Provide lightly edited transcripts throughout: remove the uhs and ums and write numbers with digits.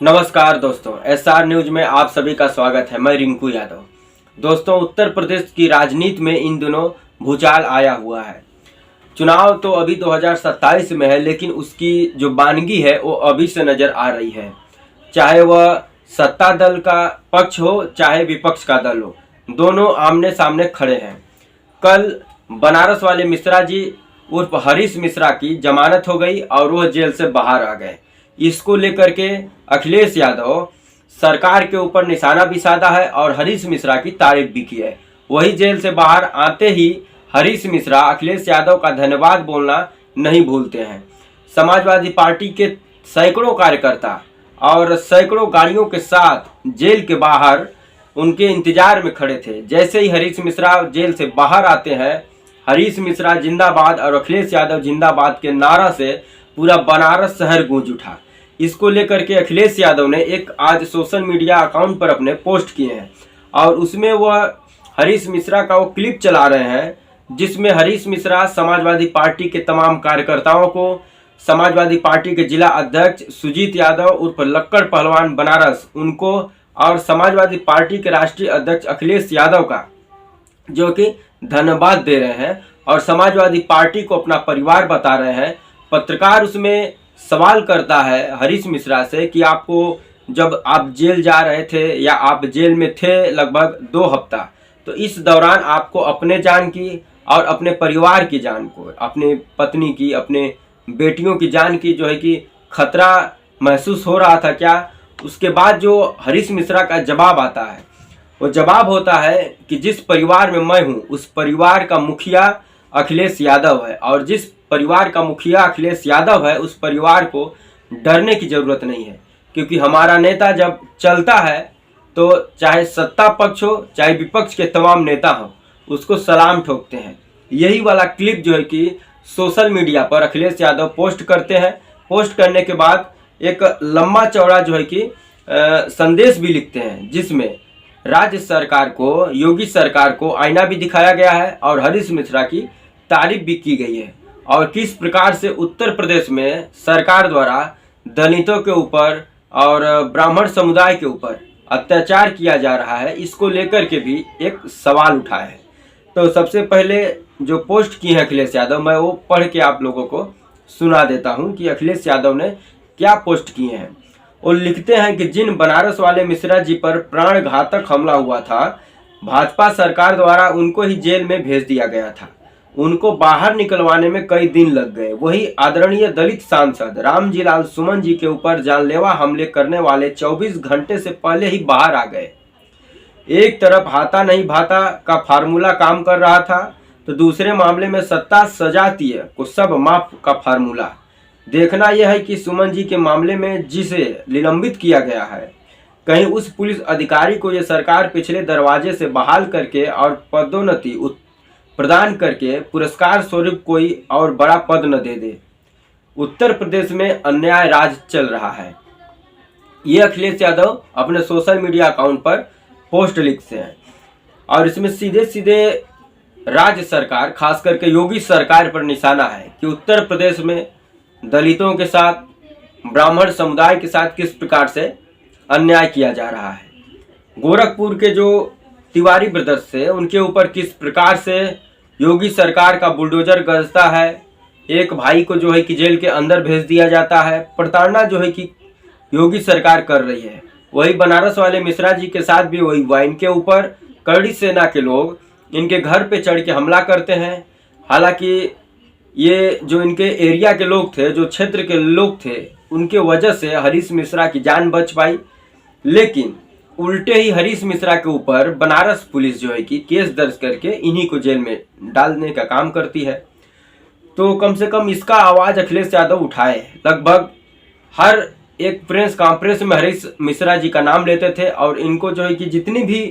नमस्कार दोस्तों, SR news में आप सभी का स्वागत है। मैं रिंकू यादव। दोस्तों, उत्तर प्रदेश की राजनीति में इन दिनों भूचाल आया हुआ है। चुनाव तो अभी 2027 में है, लेकिन उसकी जो बानगी है वो अभी से नजर आ रही है। चाहे वह सत्ता दल का पक्ष हो चाहे विपक्ष का दल हो, दोनों आमने सामने खड़े हैं। कल बनारस वाले मिश्रा जी उर्फ हरीश मिश्रा की जमानत हो गई और वह जेल से बाहर आ गए। इसको लेकर के अखिलेश यादव सरकार के ऊपर निशाना भी साधा है और हरीश मिश्रा की तारीफ भी की है। वही जेल से बाहर आते ही हरीश मिश्रा अखिलेश यादव का धन्यवाद बोलना नहीं भूलते हैं। समाजवादी पार्टी के सैकड़ों कार्यकर्ता और सैकड़ों गाड़ियों के साथ जेल के बाहर उनके इंतजार में खड़े थे। जैसे ही हरीश मिश्रा जेल से बाहर आते हैं, हरीश मिश्रा जिंदाबाद और अखिलेश यादव जिंदाबाद के नारा से पूरा बनारस शहर गूंज उठा। इसको लेकर के अखिलेश यादव ने एक आज सोशल मीडिया अकाउंट पर अपने पोस्ट किए हैं और उसमें वह हरीश मिश्रा का वो क्लिप चला रहे हैं जिसमें हरीश मिश्रा समाजवादी पार्टी के तमाम कार्यकर्ताओं को, समाजवादी पार्टी के जिला अध्यक्ष सुजीत यादव उर्फ लक्कड़ पहलवान बनारस उनको और समाजवादी पार्टी के राष्ट्रीय अध्यक्ष अखिलेश यादव का जो कि धन्यवाद दे रहे हैं और समाजवादी पार्टी को अपना परिवार बता रहे हैं। पत्रकार उसमें सवाल करता है हरीश मिश्रा से कि आपको जब आप जेल जा रहे थे या आप जेल में थे लगभग 2 हफ्ता, तो इस दौरान आपको अपने जान की और अपने परिवार की जान को, अपने पत्नी की, अपने बेटियों की जान की जो है कि खतरा महसूस हो रहा था क्या? उसके बाद जो हरीश मिश्रा का जवाब आता है वो जवाब होता है कि जिस परिवार में मैं हूँ उस परिवार का मुखिया अखिलेश यादव है और जिस परिवार का मुखिया अखिलेश यादव है उस परिवार को डरने की ज़रूरत नहीं है, क्योंकि हमारा नेता जब चलता है तो चाहे सत्ता पक्ष हो चाहे विपक्ष के तमाम नेता हो उसको सलाम ठोकते हैं। यही वाला क्लिप जो है कि सोशल मीडिया पर अखिलेश यादव पोस्ट करते हैं। पोस्ट करने के बाद एक लंबा चौड़ा जो है कि संदेश भी लिखते हैं जिसमें राज्य सरकार को, योगी सरकार को आईना भी दिखाया गया है और हरीश मिश्रा की तारीफ भी की गई है और किस प्रकार से उत्तर प्रदेश में सरकार द्वारा दलितों के ऊपर और ब्राह्मण समुदाय के ऊपर अत्याचार किया जा रहा है, इसको लेकर के भी एक सवाल उठा है। तो सबसे पहले जो पोस्ट की है अखिलेश यादव, मैं वो पढ़ के आप लोगों को सुना देता हूं कि अखिलेश यादव ने क्या पोस्ट किए हैं। वो लिखते हैं कि जिन बनारस वाले मिश्रा जी पर प्राण घातक हमला हुआ था, भाजपा सरकार द्वारा उनको ही जेल में भेज दिया गया था। उनको बाहर निकलवाने में कई दिन लग गए। वही आदरणीय दलित सांसद रामजीलाल सुमन जी के ऊपर जानलेवा हमले करने वाले 24 घंटे से पहले ही बाहर आ गए। एक तरफ हाथा नहीं भाता का फार्मूला काम कर रहा था तो दूसरे मामले में सत्ता सजातीय को सब माफ का फार्मूला। देखना यह है कि सुमन जी के मामले में जिसे निलंबित किया गया है, कहीं उस पुलिस अधिकारी को यह सरकार पिछले दरवाजे से बहाल करके और पदोन्नति प्रदान करके पुरस्कार स्वरूप कोई और बड़ा पद न दे दे। उत्तर प्रदेश में अन्याय राज चल रहा है। ये अखिलेश यादव अपने सोशल मीडिया अकाउंट पर पोस्ट लिखते हैं और इसमें सीधे सीधे राज्य सरकार, खास करके योगी सरकार पर निशाना है कि उत्तर प्रदेश में दलितों के साथ, ब्राह्मण समुदाय के साथ किस प्रकार से अन्याय किया जा रहा है। गोरखपुर के जो तिवारी ब्रदर्स थे उनके ऊपर किस प्रकार से योगी सरकार का बुलडोजर गरजता है। एक भाई को जो है कि जेल के अंदर भेज दिया जाता है। प्रताड़ना जो है कि योगी सरकार कर रही है। वही बनारस वाले मिश्रा जी के साथ भी वही हुआ। इनके ऊपर कड़ी सेना के लोग इनके घर पे चढ़ के हमला करते हैं। हालांकि ये जो इनके एरिया के लोग थे, जो क्षेत्र के लोग थे, उनके वजह से हरीश मिश्रा की जान बच पाई, लेकिन उल्टे ही हरीश मिश्रा के ऊपर बनारस पुलिस जो है कि केस दर्ज करके इन्हीं को जेल में डालने का काम करती है। तो कम से कम इसका आवाज़ अखिलेश यादव उठाए। लगभग हर एक प्रेस कॉन्फ्रेंस में हरीश मिश्रा जी का नाम लेते थे और इनको जो है कि जितनी भी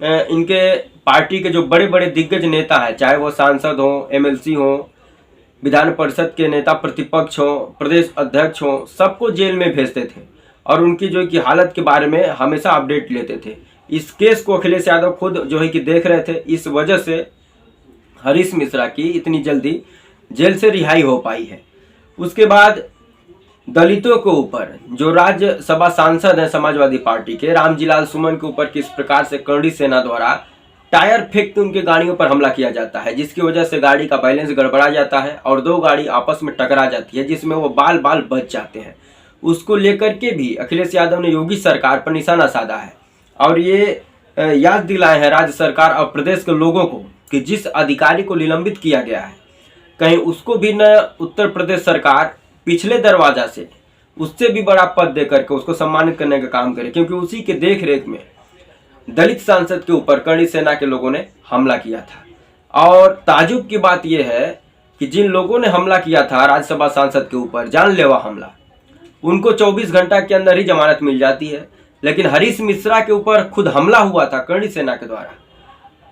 इनके पार्टी के जो बड़े बड़े दिग्गज नेता हैं, चाहे वो सांसद हों, एमएलसी हों, विधान परिषद के नेता प्रतिपक्ष हों, प्रदेश अध्यक्ष हों, सबको जेल में भेजते थे और उनकी जो है कि हालत के बारे में हमेशा अपडेट लेते थे। इस केस को अखिलेश यादव खुद जो है कि देख रहे थे। इस वजह से हरीश मिश्रा की इतनी जल्दी जेल से रिहाई हो पाई है। उसके बाद दलितों के ऊपर जो राज्यसभा सांसद हैं समाजवादी पार्टी के रामजीलाल सुमन के ऊपर किस प्रकार से करड़ी सेना द्वारा टायर फेंक के उनके गाड़ियों पर हमला किया जाता है, जिसकी वजह से गाड़ी का बैलेंस गड़बड़ा जाता है और दो गाड़ी आपस में टकरा जाती है, जिसमें वो बाल बाल बच जाते हैं। उसको लेकर के भी अखिलेश यादव ने योगी सरकार पर निशाना साधा है और ये याद दिलाए हैं राज्य सरकार और प्रदेश के लोगों को कि जिस अधिकारी को निलंबित किया गया है कहीं उसको भी न उत्तर प्रदेश सरकार पिछले दरवाजा से उससे भी बड़ा पद दे करके उसको सम्मानित करने का काम करे, क्योंकि उसी के देख रेख में दलित सांसद के ऊपर करड़ी सेना के लोगों ने हमला किया था। और ताजुब की बात यह है कि जिन लोगों ने हमला किया था राज्यसभा सांसद के ऊपर जानलेवा हमला, उनको 24 घंटा के अंदर ही जमानत मिल जाती है, लेकिन हरीश मिश्रा के ऊपर खुद हमला हुआ था करड़ी सेना के द्वारा,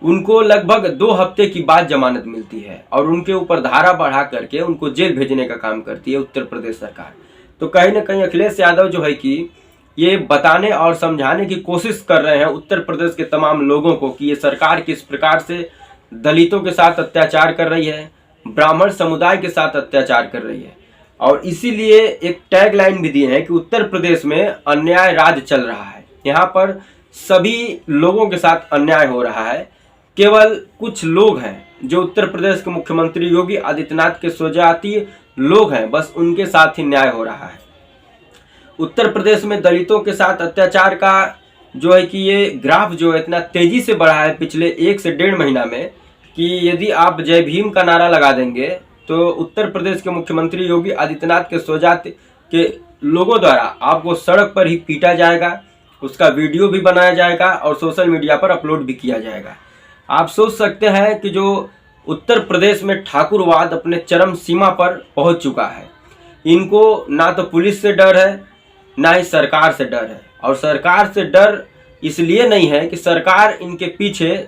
उनको लगभग 2 हफ्ते की बाद जमानत मिलती है और उनके ऊपर धारा बढ़ा करके उनको जेल भेजने का काम करती है उत्तर प्रदेश सरकार। तो कहीं ना कहीं अखिलेश यादव जो है कि ये बताने और समझाने की कोशिश कर रहे हैं उत्तर प्रदेश के तमाम लोगों को कि ये सरकार किस प्रकार से दलितों के साथ अत्याचार कर रही है, ब्राह्मण समुदाय के साथ अत्याचार कर रही है। और इसीलिए एक टैग लाइन भी दिए हैं कि उत्तर प्रदेश में अन्याय राज चल रहा है, यहाँ पर सभी लोगों के साथ अन्याय हो रहा है, केवल कुछ लोग हैं जो उत्तर प्रदेश के मुख्यमंत्री योगी आदित्यनाथ के स्वजातीय लोग हैं, बस उनके साथ ही न्याय हो रहा है। उत्तर प्रदेश में दलितों के साथ अत्याचार का जो है कि ये ग्राफ जो है इतना तेजी से बढ़ा है पिछले 1 से 1.5 महीना में कि यदि आप जय भीम का नारा लगा देंगे तो उत्तर प्रदेश के मुख्यमंत्री योगी आदित्यनाथ के स्वजाति के लोगों द्वारा आपको सड़क पर ही पीटा जाएगा, उसका वीडियो भी बनाया जाएगा और सोशल मीडिया पर अपलोड भी किया जाएगा। आप सोच सकते हैं कि जो उत्तर प्रदेश में ठाकुरवाद अपने चरम सीमा पर पहुंच चुका है, इनको ना तो पुलिस से डर है ना ही सरकार से डर है। और सरकार से डर इसलिए नहीं है कि सरकार इनके पीछे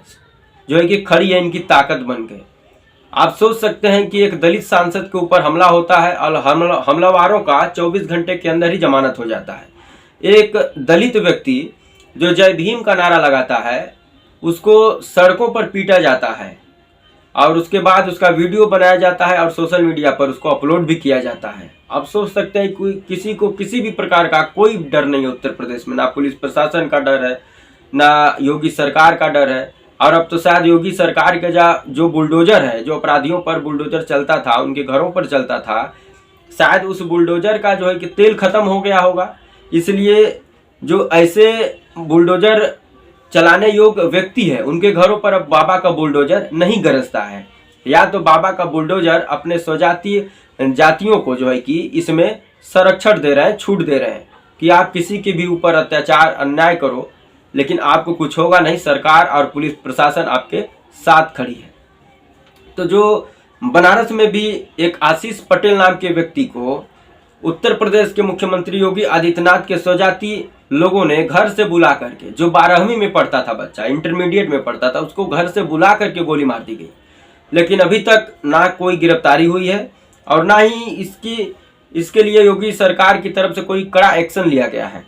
जो है कि खड़ी है इनकी ताकत बन के। आप सोच सकते हैं कि एक दलित सांसद के ऊपर हमला होता है और हमलावारों का 24 घंटे के अंदर ही जमानत हो जाता है। एक दलित व्यक्ति जो जय भीम का नारा लगाता है उसको सड़कों पर पीटा जाता है और उसके बाद उसका वीडियो बनाया जाता है और सोशल मीडिया पर उसको अपलोड भी किया जाता है। आप सोच सकते हैं कि किसी को किसी भी प्रकार का कोई डर नहीं है उत्तर प्रदेश में, ना पुलिस प्रशासन का डर है ना योगी सरकार का डर है। और अब तो शायद योगी सरकार का जो बुलडोजर है, जो अपराधियों पर बुलडोजर चलता था, उनके घरों पर चलता था, शायद उस बुलडोजर का जो है कि तेल खत्म हो गया होगा, इसलिए जो ऐसे बुलडोजर चलाने योग्य व्यक्ति है उनके घरों पर अब बाबा का बुलडोजर नहीं गरजता है। या तो बाबा का बुलडोजर अपने स्वजातीय जातियों को जो है कि इसमें संरक्षण दे रहे हैं, छूट दे रहे हैं कि आप किसी के भी ऊपर अत्याचार अन्याय करो लेकिन आपको कुछ होगा नहीं, सरकार और पुलिस प्रशासन आपके साथ खड़ी है। तो जो बनारस में भी एक आशीष पटेल नाम के व्यक्ति को उत्तर प्रदेश के मुख्यमंत्री योगी आदित्यनाथ के स्वजातीय लोगों ने घर से बुला करके, जो 12वीं में पढ़ता था बच्चा, इंटरमीडिएट में पढ़ता था, उसको घर से बुला करके गोली मार दी गई। लेकिन अभी तक ना कोई गिरफ्तारी हुई है और ना ही इसके लिए योगी सरकार की तरफ से कोई कड़ा एक्शन लिया गया है।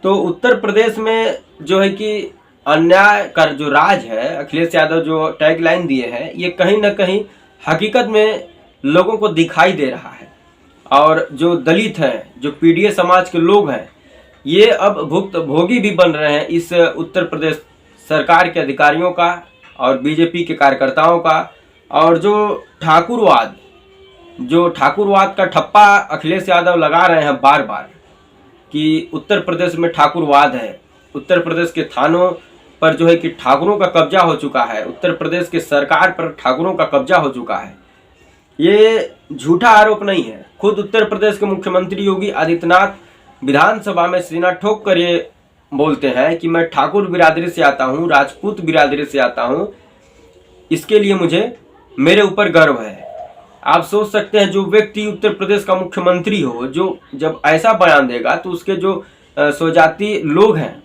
तो उत्तर प्रदेश में जो है कि अन्याय का जो राज है, अखिलेश यादव जो टैगलाइन दिए हैं, ये कहीं ना कहीं हकीकत में लोगों को दिखाई दे रहा है। और जो दलित हैं, जो पीड़ित समाज के लोग हैं, ये अब भुक्तभोगी भी बन रहे हैं इस उत्तर प्रदेश सरकार के अधिकारियों का और बीजेपी के कार्यकर्ताओं का। और जो ठाकुरवाद का ठप्पा अखिलेश यादव लगा रहे हैं बार बार कि उत्तर प्रदेश में ठाकुरवाद है, उत्तर प्रदेश के थानों पर जो है कि ठाकुरों का कब्जा हो चुका है, उत्तर प्रदेश के सरकार पर ठाकुरों का कब्जा हो चुका है, ये झूठा आरोप नहीं है। खुद उत्तर प्रदेश के मुख्यमंत्री योगी आदित्यनाथ विधानसभा में सीना ठोक कर ये बोलते हैं कि मैं ठाकुर बिरादरी से आता हूँ, राजपूत बिरादरी से आता हूँ, इसके लिए मुझे मेरे ऊपर गर्व है। आप सोच सकते हैं जो व्यक्ति उत्तर प्रदेश का मुख्यमंत्री हो, जो जब ऐसा बयान देगा तो उसके जो स्वजातीय लोग हैं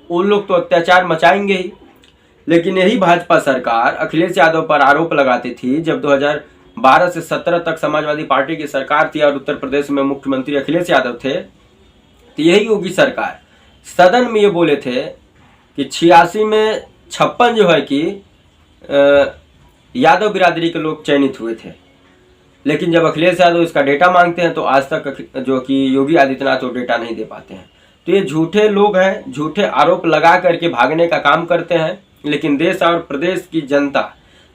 उन लोग तो अत्याचार मचाएंगे ही। लेकिन यही भाजपा सरकार अखिलेश यादव पर आरोप लगाती थी जब 2012 से 17 तक समाजवादी पार्टी की सरकार थी और उत्तर प्रदेश में मुख्यमंत्री अखिलेश यादव थे। तो यही योगी सरकार सदन में ये बोले थे कि 86 में 56 जो है कि यादव बिरादरी के लोग चयनित हुए थे। लेकिन जब अखिलेश यादव इसका डेटा मांगते हैं तो आज तक जो कि योगी आदित्यनाथ वो डेटा नहीं दे पाते हैं। तो ये झूठे लोग हैं, झूठे आरोप लगा करके भागने का काम करते हैं। लेकिन देश और प्रदेश की जनता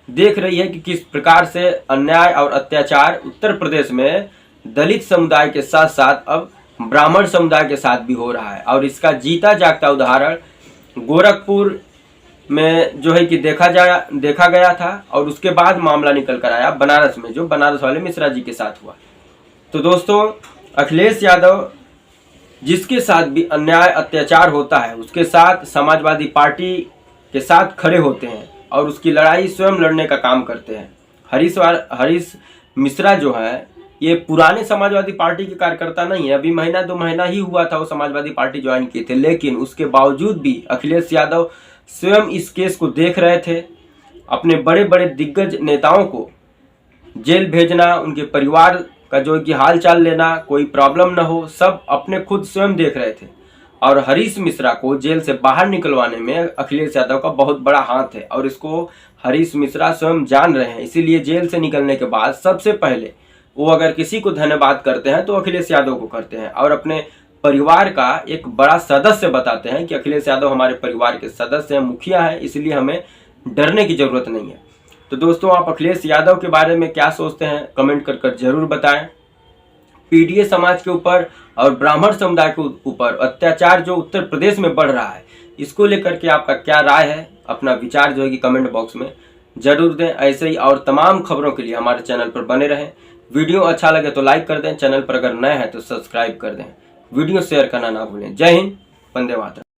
देख रही है कि किस प्रकार से अन्याय और अत्याचार उत्तर प्रदेश में दलित समुदाय के साथ साथ अब ब्राह्मण समुदाय के साथ भी हो रहा है। और इसका जीता जागता उदाहरण गोरखपुर में जो है कि देखा गया था, और उसके बाद मामला निकल कर आया बनारस में, जो बनारस वाले मिश्रा जी के साथ हुआ। तो दोस्तों, अखिलेश यादव जिसके साथ भी अन्याय अत्याचार होता है उसके साथ समाजवादी पार्टी के साथ खड़े होते हैं और उसकी लड़ाई स्वयं लड़ने का काम करते हैं। हरीश मिश्रा जो है ये पुराने समाजवादी पार्टी के कार्यकर्ता नहीं है, अभी महीना 2 महीना ही हुआ था वो समाजवादी पार्टी ज्वाइन किए थे, लेकिन उसके बावजूद भी अखिलेश यादव स्वयं इस केस को देख रहे थे। अपने बड़े बड़े दिग्गज नेताओं को जेल भेजना, उनके परिवार का जो कि हाल चाल लेना, कोई प्रॉब्लम ना हो, सब अपने खुद स्वयं देख रहे थे। और हरीश मिश्रा को जेल से बाहर निकलवाने में अखिलेश यादव का बहुत बड़ा हाथ है और इसको हरीश मिश्रा स्वयं जान रहे हैं। इसीलिए जेल से निकलने के बाद सबसे पहले वो अगर किसी को धन्यवाद करते हैं तो अखिलेश यादव को करते हैं और अपने परिवार का एक बड़ा सदस्य बताते हैं कि अखिलेश यादव हमारे परिवार के सदस्य हैं, मुखिया हैं, इसलिए हमें डरने की जरूरत नहीं है। तो दोस्तों, आप अखिलेश यादव के बारे में क्या सोचते हैं कमेंट कर जरूर बताएं। पीडीए समाज के ऊपर और ब्राह्मण समुदाय के ऊपर अत्याचार जो उत्तर प्रदेश में बढ़ रहा है, इसको लेकर के आपका क्या राय है, अपना विचार जो है कि कमेंट बॉक्स में जरूर दें। ऐसे ही और तमाम खबरों के लिए हमारे चैनल पर बने रहें। वीडियो अच्छा लगे तो लाइक कर दें, चैनल पर अगर नए हैं तो सब्सक्राइब कर दें, वीडियो शेयर करना ना भूलें। जय हिंद, वंदे मातरम।